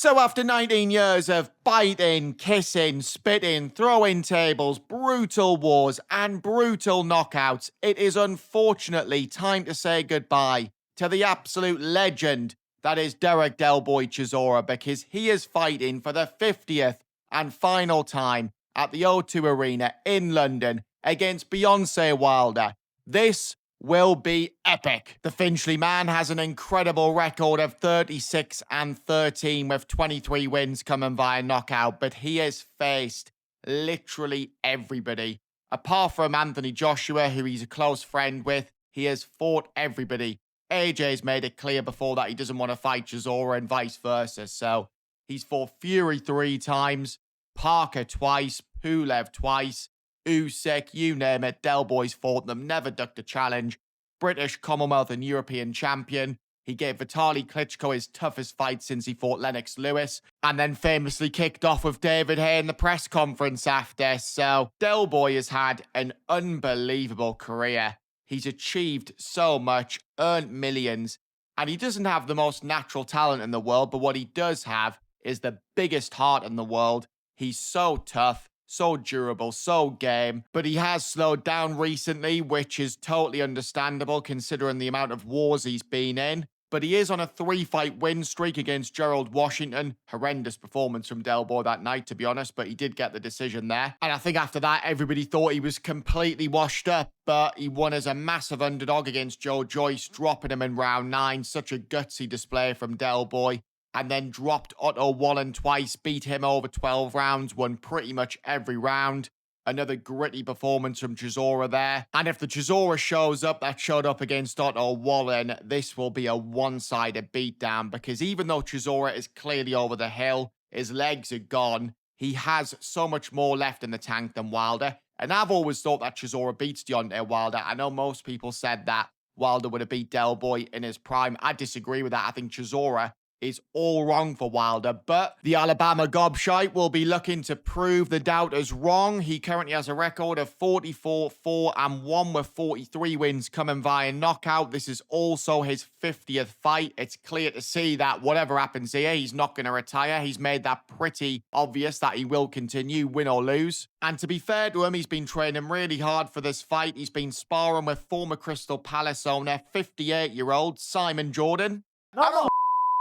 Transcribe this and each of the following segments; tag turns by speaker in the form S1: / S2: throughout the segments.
S1: So after 19 years of biting, kissing, spitting, throwing tables, brutal wars, and brutal knockouts, it is unfortunately time to say goodbye to the absolute legend that is Derek Del Boy Chisora, because he is fighting for the 50th and final time at the O2 Arena in London against Deontay Wilder. This will be epic. The Finchley man has an incredible record of 36-13 with 23 wins coming via knockout, but he has faced literally everybody. Apart from Anthony Joshua, who he's a close friend with, he has fought everybody. AJ's made it clear before that he doesn't want to fight Chisora and vice versa, so he's fought Fury 3 times, Parker twice, Pulev twice, Usyk, you name it, Del Boy's fought them, never ducked a challenge. British, Commonwealth and European champion. He gave Vitaly Klitschko his toughest fight since he fought Lennox Lewis, and then famously kicked off with David Haye in the press conference after. So Del Boy has had an unbelievable career. He's achieved so much, earned millions, and he doesn't have the most natural talent in the world, but what he does have is the biggest heart in the world. He's so tough, so durable, so game, but he has slowed down recently, which is totally understandable considering the amount of wars he's been in. But he is on a 3-fight win streak against Gerald Washington. Horrendous performance from Del Boy that night, to be honest, but he did get the decision there. And I think after that, everybody thought he was completely washed up, but he won as a massive underdog against Joe Joyce, dropping him in round 9. Such a gutsy display from Del Boy. And then dropped Otto Wallen twice, beat him over 12 rounds, won pretty much every round. Another gritty performance from Chisora there. And if the Chisora shows up that showed up against Otto Wallen, this will be a one-sided beatdown, because even though Chisora is clearly over the hill, his legs are gone, he has so much more left in the tank than Wilder. And I've always thought that Chisora beats Deontay Wilder. I know most people said that Wilder would have beat Del Boy in his prime. I disagree with that. I think Chisora is all wrong for Wilder, but the Alabama gobshite will be looking to prove the doubters wrong. He currently has a record of 44-4-1 with 43 wins coming via knockout. This is also his 50th fight. It's clear to see that whatever happens here, he's not going to retire. He's made that pretty obvious that he will continue, win or lose. And to be fair to him, he's been training really hard for this fight. He's been sparring with former Crystal Palace owner, 58-year-old Simon Jordan.
S2: I don't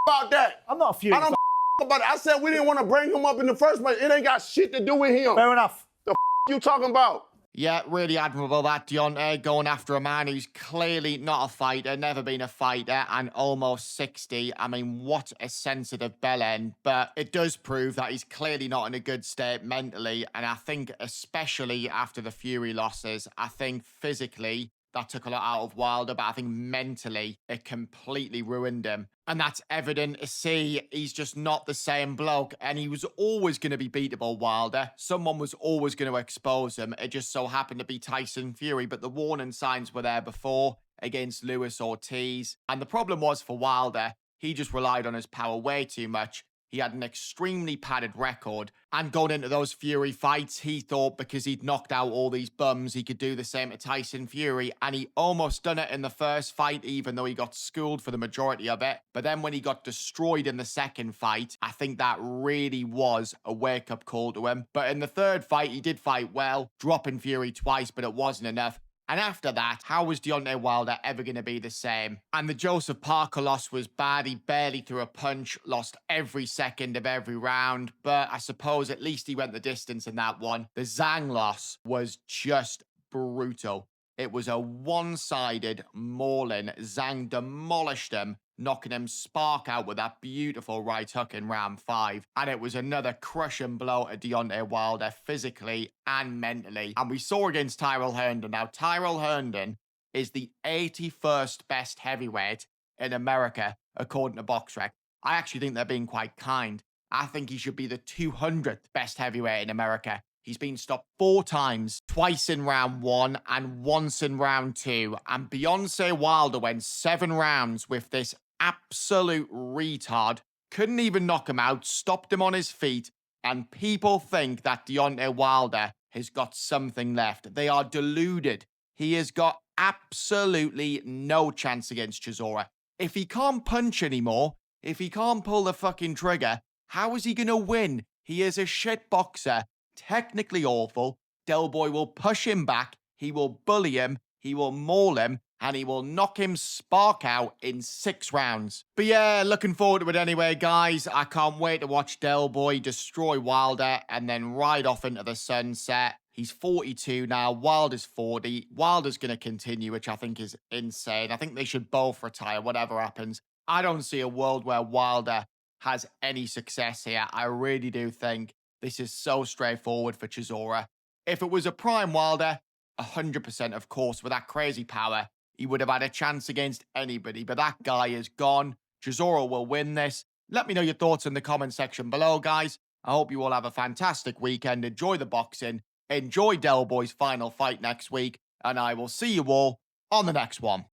S2: about that.
S3: I'm not furious.
S2: I don't about it. I said we didn't want to bring him up in the first place. It ain't got shit to do with him.
S3: Fair enough.
S2: The you talking about?
S1: Yeah, really admirable that, Deontay, going after a man who's clearly not a fighter, never been a fighter, and almost 60. I mean, what a sensitive bellend. But it does prove that he's clearly not in a good state mentally, and I think especially after the Fury losses, I think physically that took a lot out of Wilder, but I think mentally it completely ruined him. And that's evident to see. He's just not the same bloke, and he was always going to be beatable, Wilder. Someone was always going to expose him. It just so happened to be Tyson Fury, but the warning signs were there before against Luis Ortiz. And the problem was for Wilder, he just relied on his power way too much. He had an extremely padded record, and going into those Fury fights, he thought because he'd knocked out all these bums, he could do the same to Tyson Fury, and he almost done it in the first fight, even though he got schooled for the majority of it. But then when he got destroyed in the second fight, I think that really was a wake-up call to him. But in the third fight, he did fight well, dropping Fury twice, but it wasn't enough. And after that, how was Deontay Wilder ever going to be the same? And the Joseph Parker loss was bad. He barely threw a punch, lost every second of every round. But I suppose at least he went the distance in that one. The Zhang loss was just brutal. It was a one-sided mauling. Zhang demolished him, knocking him spark out with that beautiful right hook in round 5. And it was another crushing blow to Deontay Wilder physically and mentally. And we saw against Tyrell Herndon. Now, Tyrell Herndon is the 81st best heavyweight in America, according to BoxRec. I actually think they're being quite kind. I think he should be the 200th best heavyweight in America. He's been stopped 4 times, twice in round 1 and once in round 2. And Deontay Wilder went 7 rounds with this absolute retard. Couldn't even knock him out, stopped him on his feet. And people think that Deontay Wilder has got something left. They are deluded. He has got absolutely no chance against Chisora. If he can't punch anymore, if he can't pull the fucking trigger, How is he going to win? He is a shit boxer, technically awful. Del Boy will push him back, he will bully him, he will maul him, and he will knock him spark out in 6 rounds. But yeah, looking forward to it anyway, guys. I can't wait to watch Del Boy destroy Wilder and then ride off into the sunset. He's 42 now, Wilder's 40. Wilder's going to continue, which I think is insane. I think they should both retire, whatever happens. I don't see a world where Wilder has any success here. I really do think this is so straightforward for Chisora. If it was a prime Wilder, 100% of course, with that crazy power, he would have had a chance against anybody, but that guy is gone. Chisora will win this. Let me know your thoughts in the comment section below, guys. I hope you all have a fantastic weekend. Enjoy the boxing. Enjoy Del Boy's final fight next week, and I will see you all on the next one.